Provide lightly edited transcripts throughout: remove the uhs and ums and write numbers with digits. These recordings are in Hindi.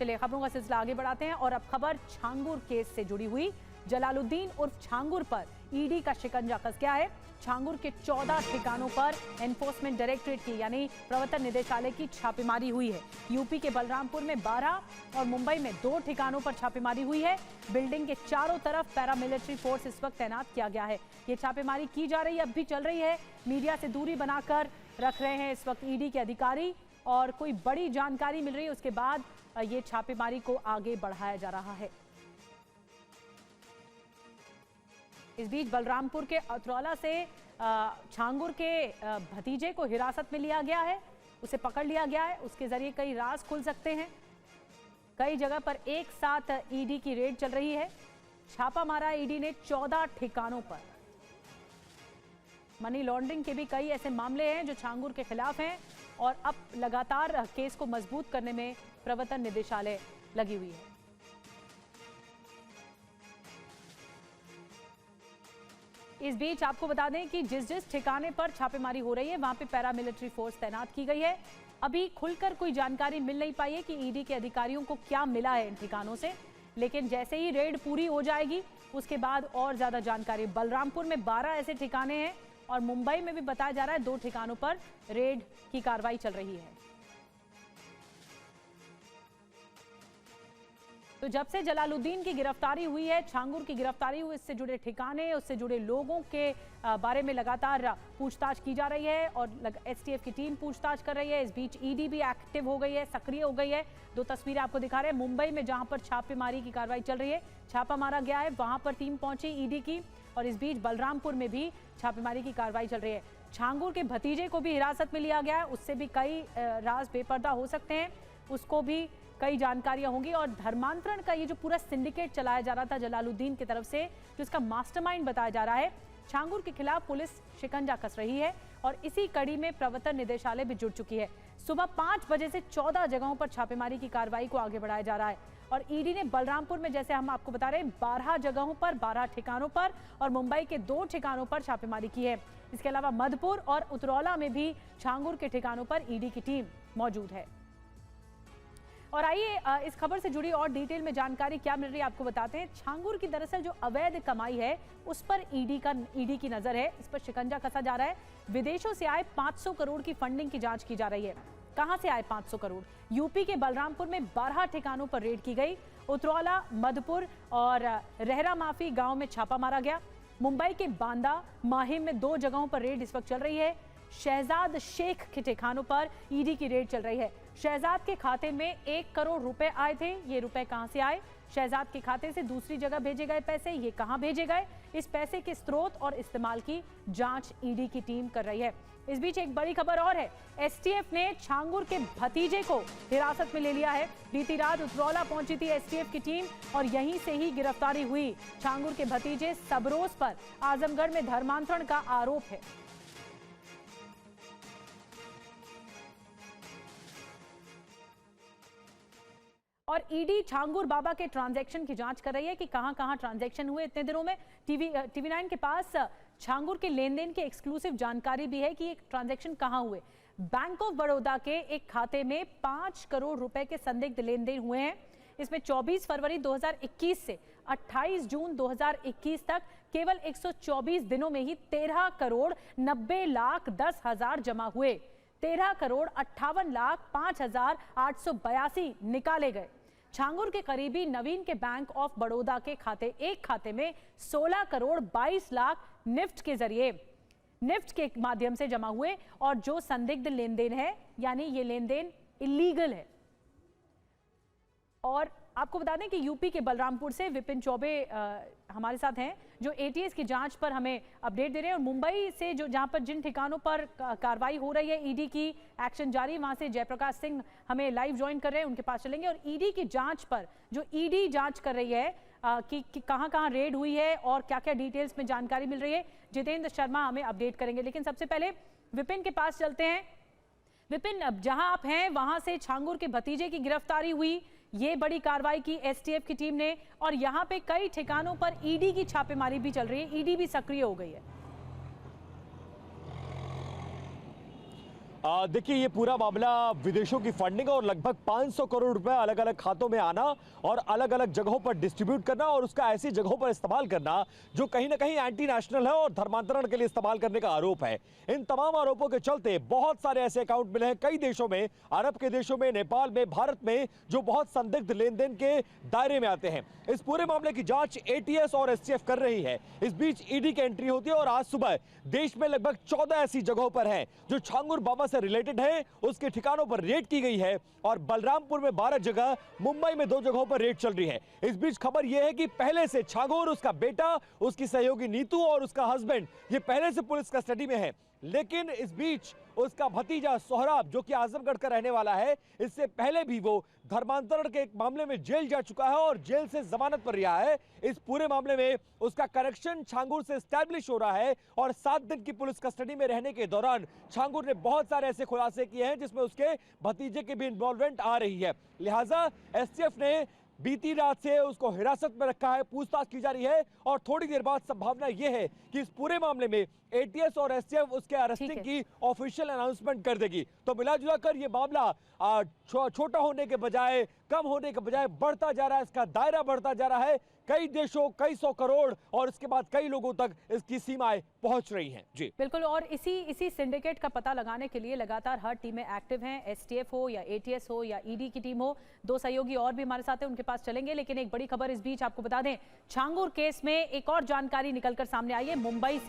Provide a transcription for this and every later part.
चलिए खबरों का सिलसिला आगे बढ़ाते हैं और अब खबर छांगुर केस से जुड़ी हुई। जलालुद्दीन उर्फ छांगुर पर ईडी का शिकंजा कस गया है। छांगुर के 14 ठिकानों पर एनफोर्समेंट डायरेक्टरेट की यानी प्रवर्तन निदेशालय की छापेमारी हुई है। यूपी के बलरामपुर में 12 और मुंबई में 2 ठिकानों पर छापेमारी हुई है। बिल्डिंग के चारों तरफ पैरामिलिट्री फोर्स इस वक्त तैनात किया गया है। ये छापेमारी की जा रही है, अब भी चल रही है। मीडिया से दूरी बनाकर रख रहे हैं इस वक्त ईडी के अधिकारी और कोई बड़ी जानकारी मिल रही है उसके बाद ये छापेमारी को आगे बढ़ाया जा रहा है। इस बीच बलरामपुर के अतरौला से छांगुर के भतीजे को हिरासत में लिया गया है, उसे पकड़ लिया गया है। उसके जरिए कई राज खुल सकते हैं। कई जगह पर एक साथ ईडी की रेड चल रही है। छापा मारा ईडी ने 14 ठिकानों पर। मनी लॉन्ड्रिंग के भी कई ऐसे मामले हैं जो छांगुर के खिलाफ हैं और अब लगातार केस को मजबूत करने में प्रवर्तन निदेशालय लगी हुई है। इस बीच आपको बता दें कि जिस ठिकाने पर छापेमारी हो रही है वहां पे पैरामिलिट्री फोर्स तैनात की गई है। अभी खुलकर कोई जानकारी मिल नहीं पाई है कि ईडी के अधिकारियों को क्या मिला है इन ठिकानों से, लेकिन जैसे ही रेड पूरी हो जाएगी उसके बाद और ज्यादा जानकारी। बलरामपुर में 12 ऐसे ठिकाने हैं और मुंबई में भी बताया जा रहा है 2 ठिकानों पर रेड की कार्रवाई चल रही है। तो जब से जलालुद्दीन की गिरफ्तारी हुई है, छांगुर की गिरफ्तारी हुई, इससे जुड़े ठिकाने, उससे जुड़े लोगों के बारे में लगातार पूछताछ की जा रही है और एसटीएफ की टीम पूछताछ कर रही है। इस बीच ईडी भी एक्टिव हो गई है, सक्रिय हो गई है। 2 तस्वीरें आपको दिखा रहे हैं। मुंबई में जहां पर छापेमारी की कार्रवाई चल रही है, छापा मारा गया है, वहां पर टीम पहुंची ईडी की। और इस बीच बलरामपुर में भी छापेमारी की कार्रवाई चल रही है। छांगुर के भतीजे को भी हिरासत में लिया गया है, उससे भी कई राज बेपर्दा हो सकते हैं, उसको भी कई जानकारियां होंगी। और धर्मांतरण का ये जो पूरा सिंडिकेट चलाया जा रहा था जलालुद्दीन की तरफ से, जो इसका मास्टरमाइंड बताया जा रहा है, छांगुर के खिलाफ पुलिस शिकंजा कस रही है और इसी कड़ी में प्रवर्तन निदेशालय भी जुड़ चुकी है। सुबह 5 बजे से 14 जगहों पर छापेमारी की कार्रवाई को आगे बढ़ाया जा रहा है और ईडी ने बलरामपुर में, जैसे हम आपको बता रहे हैं, 12 जगहों पर, 12 ठिकानों पर और मुंबई के 2 ठिकानों पर छापेमारी की है। इसके अलावा मधुपुर और उतरौला में भी छांगुर के ठिकानों पर ईडी की टीम मौजूद है। और आइए इस खबर से जुड़ी और डिटेल में जानकारी क्या मिल रही है आपको बताते हैं। छांगुर की दरअसल जो अवैध कमाई है उस पर ईडी की नजर है, इस पर शिकंजा कसा जा रहा है। विदेशों से आए 500 करोड़ की फंडिंग की जांच की जा रही है। कहां से आए 500 करोड़? यूपी के बलरामपुर में 12 ठिकानों पर रेड की गई। उतरौला, मधुपुर और रहरा माफी गांव में छापा मारा गया। मुंबई के बांदा, माहिम में 2 जगहों पर रेड इस वक्त चल रही है। शहजाद शेख के ठिकानों पर ईडी की रेड चल रही है। शहजाद के खाते में 1 करोड़ रुपए आए थे। ये रुपए कहां से आए? शहजाद के खाते से दूसरी जगह भेजे गए पैसे, ये कहां भेजे गए? इस पैसे के स्रोत और इस्तेमाल की जांच ईडी की टीम कर रही है। इस बीच एक बड़ी खबर और है। एसटीएफ ने छांगुर के भतीजे को हिरासत में ले लिया है। बीती रात उतरौला पहुंची थी एसटीएफ की टीम और यहीं से ही गिरफ्तारी हुई। छांगुर के भतीजे सबरोज पर आजमगढ़ में धर्मांतरण का आरोप है। और ईडी छांगुर बाबा के ट्रांजैक्शन की जांच कर रही है कि कहां-कहां ट्रांजैक्शन हुए इतने दिनों में। टीवी 9 के पास छांगुर के लेन देन की एक्सक्लूसिव जानकारी भी है कि ये ट्रांजैक्शन कहां हुए। बैंक ऑफ बड़ौदा के एक खाते में 5 करोड़ रुपए के संदिग्ध लेन देन हुए हैं। इसमें 24 फरवरी 2021 से 28 जून 2021 तक केवल 124 दिनों में ही 13 करोड़ 90 लाख 10 हजार जमा हुए। 13 करोड़ 58 लाख 5,882 निकाले गए। छांगुर के करीबी नवीन के बैंक ऑफ बड़ौदा के एक खाते में 16 करोड़ 22 लाख निफ्ट के माध्यम से जमा हुए और जो संदिग्ध लेन देन है, यानी ये लेन देन इलीगल है। और आपको बता दें कि यूपी के बलरामपुर से विपिन चौबे हमारे साथ हैं जो एटीएस की जांच पर हमें अपडेट दे रहे हैं। और मुंबई से जो जहां पर जिन ठिकानों पर कार्रवाई हो रही है, ईडी की एक्शन जारी, वहां से जयप्रकाश सिंह हमें लाइव ज्वाइन कर रहे हैं, उनके पास चलेंगे। और ईडी की जांच पर जो ईडी जांच कर रही है कि कहां-कहां रेड हुई है और क्या-क्या डिटेल्स में जानकारी मिल रही है, जितेंद्र शर्मा हमें अपडेट करेंगे। लेकिन सबसे पहले विपिन के पास चलते हैं। विपिन, अब जहां आप हैं वहां से छांगुर के भतीजे की गिरफ्तारी हुई, ये बड़ी कार्रवाई की एसटीएफ की टीम ने और यहां पे कई ठिकानों पर ईडी की छापेमारी भी चल रही है, ईडी भी सक्रिय हो गई है। देखिए, ये पूरा मामला विदेशों की फंडिंग और लगभग 500 करोड़ रुपए अलग अलग खातों में आना और अलग अलग जगहों पर डिस्ट्रीब्यूट करना और उसका ऐसी जगहों पर इस्तेमाल करना जो कहीं ना कहीं एंटी नेशनल है और धर्मांतरण के लिए इस्तेमाल करने का आरोप है। इन तमाम आरोपों के चलते बहुत सारे ऐसे अकाउंट मिले हैं कई देशों में, अरब के देशों में, नेपाल में, भारत में, जो बहुत संदिग्ध लेन देन के दायरे में आते हैं। इस पूरे मामले की जांच एटीएस और एसटीएफ कर रही है। इस बीच ईडी की एंट्री होती है और आज सुबह देश में लगभग 14 ऐसी जगहों पर है जो छांगुर बाबा से रिलेटेड है, उसके ठिकानों पर रेड की गई है और बलरामपुर में 12 जगह, मुंबई में 2 जगहों पर रेड चल रही है। इस बीच खबर यह है कि पहले से छांगुर, उसका बेटा, उसकी सहयोगी नीतू और उसका हस्बैंड ये पहले से पुलिस कस्टडी में है, लेकिन इस बीच उसका भतीजा सोहराब जो कि आजमगढ़ का रहने वाला है, इससे पहले भी वो धर्मांतरण के एक मामले में जेल जा चुका है और जेल से जमानत पर रिहा है। इस पूरे मामले में उसका कनेक्शन छांगुर से एस्टैब्लिश हो रहा है और 7 दिन की पुलिस कस्टडी में रहने के दौरान छांगुर ने बहुत सारे ऐसे खुलासे किए हैं जिसमें उसके भतीजे की भी इन्वॉल्वमेंट आ रही है। लिहाजा एसटीएफ ने बीती रात से उसको हिरासत में रखा है, पूछताछ की जा रही है और थोड़ी देर बाद संभावना यह है कि इस पूरे मामले में एटीएस और एसटीएफ उसके अरेस्टिंग की ऑफिशियल अनाउंसमेंट कर देगी। तो मिला जुला कर ये मामला छोटा होने के बजाय, कम होने के बजाय बढ़ता जा रहा है, इसका दायरा बढ़ता जा रहा है। कई देशों, कई 100 करोड़ और इसके बाद कई लोगों तक इसकी सीमाएं पहुंच रही हैं। जी बिल्कुल, और इसी सिंडिकेट का पता लगाने के लिए लगातार हर टीमें एक्टिव हैं। एसटीएफ हो या एटीएस हो या ईडी की टीम हो, 2 सहयोगी और भी हमारे साथ हैं, उनके पास चलेंगे। लेकिन एक बड़ी खबर इस बीच आपको बता दें, छांगुर केस में एक और जानकारी निकलकर सामने आई है मुंबई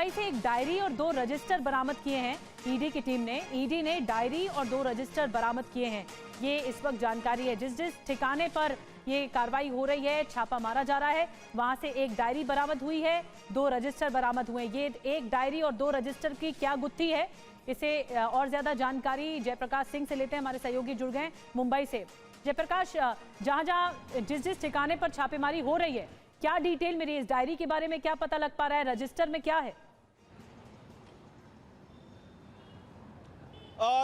से एक डायरी और 2 रजिस्टर बरामद किए हैं ईडी की टीम ने। ईडी ने डायरी और 2 रजिस्टर बरामद किए हैं, ये इस वक्त जानकारी है। जिस ठिकाने पर ये कार्रवाई हो रही है, छापा मारा जा रहा है, वहां से एक डायरी बरामद हुई है, 2 रजिस्टर बरामद हुए। ये एक डायरी और 2 रजिस्टर की क्या गुत्थी है, इसे और ज्यादा जानकारी जयप्रकाश सिंह से लेते हैं, हमारे सहयोगी जुड़ गए मुंबई से। जयप्रकाश, जिस ठिकाने पर छापेमारी हो रही है, क्या डिटेल मिली इस डायरी के बारे में, क्या पता लग पा रहा है, रजिस्टर में क्या है?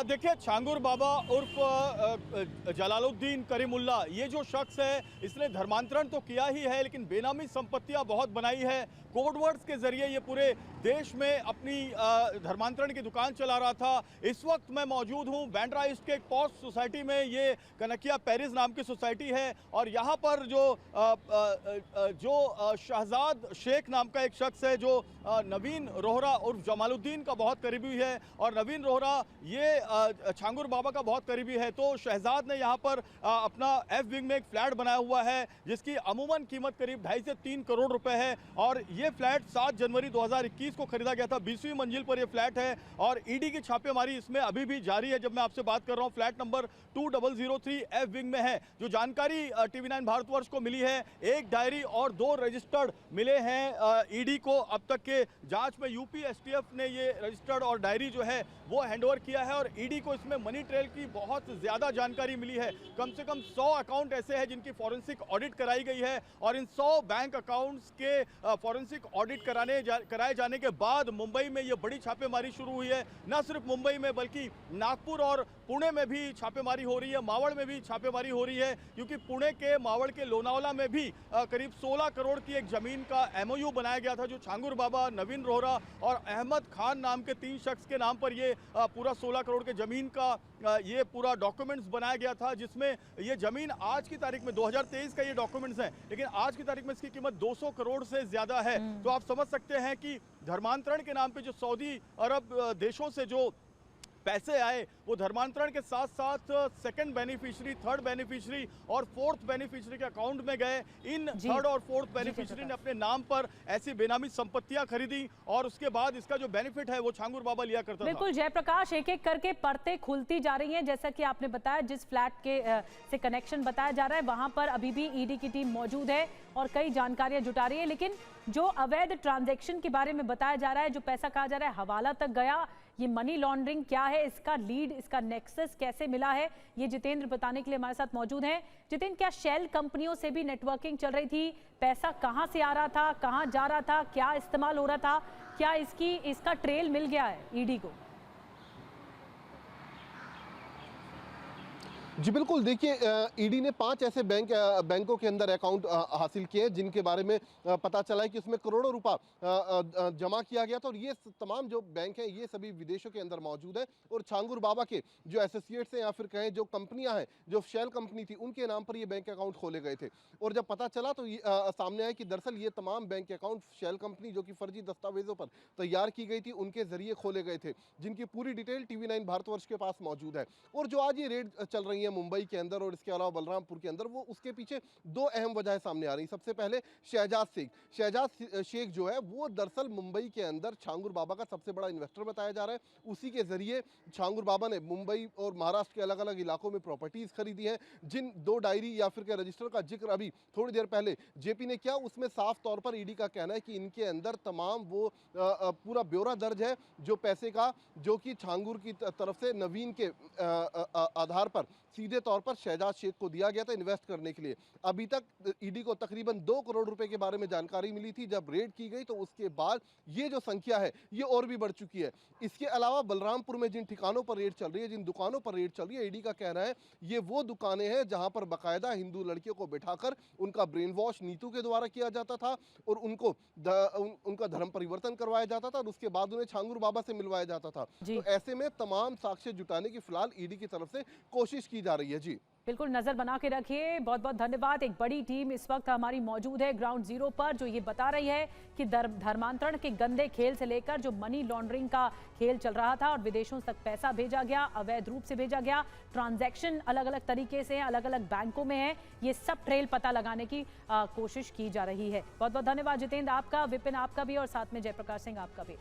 देखिए, छांगुर बाबा उर्फ जलालुद्दीन करीमुल्ला, ये जो शख्स है इसने धर्मांतरण तो किया ही है लेकिन बेनामी संपत्तियां बहुत बनाई है। कोडवर्ड्स के जरिए ये पूरे देश में अपनी धर्मांतरण की दुकान चला रहा था। इस वक्त मैं मौजूद हूँ बैंड्रा ईस्ट के एक पॉश सोसाइटी में, ये कनकिया पेरिस नाम की सोसाइटी है और यहाँ पर जो शहजाद शेख नाम का एक शख्स है जो नवीन रोहरा उर्फ जमालुद्दीन का बहुत करीबी है और नवीन रोहरा ये छांगुर बाबा का बहुत करीबी है। तो शहजाद ने यहाँ पर अपना एफ विंग में एक फ्लैट बनाया हुआ है जिसकी अमूमन कीमत करीब 2.5 से 3 करोड़ रुपए है और ये फ्लैट 7 जनवरी 2021 को खरीदा गया था। 20वीं मंजिल पर ये फ्लैट है और ईडी की छापेमारी इसमें अभी भी जारी है। जब मैं आपसे बात कर रहा हूँ, फ्लैट नंबर 2003 एफ विंग में है। जो जानकारी TV9 भारतवर्ष को मिली है, एक डायरी और 2 रजिस्टर्ड मिले हैं ईडी को। अब तक के जांच में यूपी एसटीएफ ने ये रजिस्टर्ड और डायरी जो है वो हैंडओवर किया है और ईडी को इसमें मनी ट्रेल की बहुत ज्यादा जानकारी मिली है। कम से कम 100 अकाउंट ऐसे हैं जिनकी फॉरेंसिक ऑडिट कराई गई है और इन 100 बैंक अकाउंट्स के फॉरेंसिक ऑडिट कराए जाने के बाद मुंबई में ये बड़ी छापेमारी शुरू हुई है। न सिर्फ मुंबई में बल्कि नागपुर और पुणे में भी छापेमारी हो रही है, मावड़ में भी छापेमारी हो रही है क्योंकि पुणे के मावड़ के लोनावला में भी करीब 16 करोड़ की एक जमीन का MOU बनाया गया था जो छांगुर बाबा, नवीन रोहरा और अहमद खान नाम के 3 शख्स के नाम पर ये पूरा 16 करोड़ के जमीन का ये पूरा डॉक्यूमेंट्स बनाया गया था, जिसमें ये जमीन आज की तारीख में 2023 का ये डॉक्यूमेंट्स है लेकिन आज की तारीख में इसकी कीमत 200 करोड़ से ज्यादा है। तो आप समझ सकते हैं कि धर्मांतरण के नाम पे जो सऊदी अरब देशों से जो पैसे आए वो धर्मांतरण के साथ साथ सेकंड बेनिफिशियरी, थर्ड बेनिफिशियरी और फोर्थ बेनिफिशियरी के अकाउंट में गए। इन थर्ड और फोर्थ बेनिफिशियरी ने अपने नाम पर ऐसी बेनामी संपत्तियां खरीदी और उसके बाद इसका जो बेनिफिट है वो छांगुर बाबा लिया करता था। बिल्कुल जयप्रकाश, एक एक करके परतें खुलती जा रही हैं। जैसा कि आपने बताया, जिस फ्लैट के से कनेक्शन बताया जा रहा है वहां पर अभी भी ईडी की टीम मौजूद है और कई जानकारियां जुटा रही है। लेकिन जो अवैध ट्रांजैक्शन के बारे में बताया जा रहा है, जो पैसा कहा जा रहा है हवाला तक गया, ये मनी लॉन्ड्रिंग क्या है, इसका लीड, इसका नेक्सस कैसे मिला है, ये जितेंद्र बताने के लिए हमारे साथ मौजूद हैं। जितेंद्र, क्या शेल कंपनियों से भी नेटवर्किंग चल रही थी? पैसा कहां से आ रहा था, कहां जा रहा था, क्या इस्तेमाल हो रहा था, क्या इसका ट्रेल मिल गया है ईडी को? जी बिल्कुल, देखिए ईडी ने 5 ऐसे बैंकों के अंदर अकाउंट हासिल किए हैं जिनके बारे में पता चला है कि उसमें करोड़ों रुपया जमा किया गया था और ये तमाम जो बैंक हैं ये सभी विदेशों के अंदर मौजूद है और छांगुर बाबा के जो एसोसिएट्स हैं या फिर कहें जो कंपनियां हैं, जो शेल कंपनी थी, उनके नाम पर ये बैंक अकाउंट खोले गए थे। और जब पता चला तो सामने आया कि दरअसल ये तमाम बैंक अकाउंट शेल कंपनी जो कि फर्जी दस्तावेजों पर तैयार की गई थी, उनके जरिए खोले गए थे, जिनकी पूरी डिटेल TV9 भारतवर्ष के पास मौजूद है। और जो आज ये रेड चल रही है मुंबई के अंदर और इसके अलावा बलरामपुर के अंदर, वो उसके पीछे 2 अहम वजह सामने आ रही। सबसे पहले शहजाद शेख जो है वो दरअसल मुंबई के अंदर छांगुर बाबा का सबसे बड़ा इन्वेस्टर बताया जा रहा है। उसी के जरिए छांगुर बाबा ने मुंबई और महाराष्ट्र के अलग अलग इलाकों में प्रॉपर्टीज खरीदी है। जिन 2 डायरी या फिर रजिस्टर का जिक्र अभी थोड़ी देर पहले जेपी ने किया, उसमें साफ तौर पर ईडी का कहना है कि इनके अंदर तमाम वो पूरा ब्यौरा दर्ज है जो पैसे का, जो कि छांगुर की तरफ से नवीन के आधार पर सीधे तौर पर शहजाद शेख को दिया गया था इन्वेस्ट करने के लिए। अभी तक ईडी को तकरीबन 2 करोड़ रुपए के बारे में जानकारी मिली थी। जब रेड की गई तो उसके बाद ये जो संख्या है ये और भी बढ़ चुकी है। इसके अलावा बलरामपुर में जिन ठिकानों पर रेड चल रही है, जिन दुकानों पर रेड चल रही है, ईडी का कहना है ये वो दुकानें हैं जहां पर बाकायदा हिंदू लड़कियों को बिठाकर उनका ब्रेन वॉश नीतू के द्वारा किया जाता था और उनका धर्म परिवर्तन करवाया जाता था और उसके बाद उन्हें छांगुर बाबा से मिलवाया जाता था। तो ऐसे में तमाम साक्ष्य जुटाने की फिलहाल ईडी की तरफ से कोशिश की जा रही है। जी बिल्कुल, नजर बना के रखिए। बहुत बहुत धन्यवाद। एक बड़ी टीम इस वक्त हमारी मौजूद है ग्राउंड जीरो पर, जो ये बता रही है कि धर्मांतरण के गंदे खेल से लेकर जो मनी लॉन्ड्रिंग का खेल चल रहा था और विदेशों तक पैसा भेजा गया, अवैध रूप से भेजा गया, ट्रांजैक्शन अलग अलग तरीके से अलग अलग बैंकों में है, ये सब ट्रेल पता लगाने की कोशिश की जा रही है। बहुत बहुत धन्यवाद जितेंद्र आपका, विपिन आपका भी और साथ में जयप्रकाश सिंह आपका भी।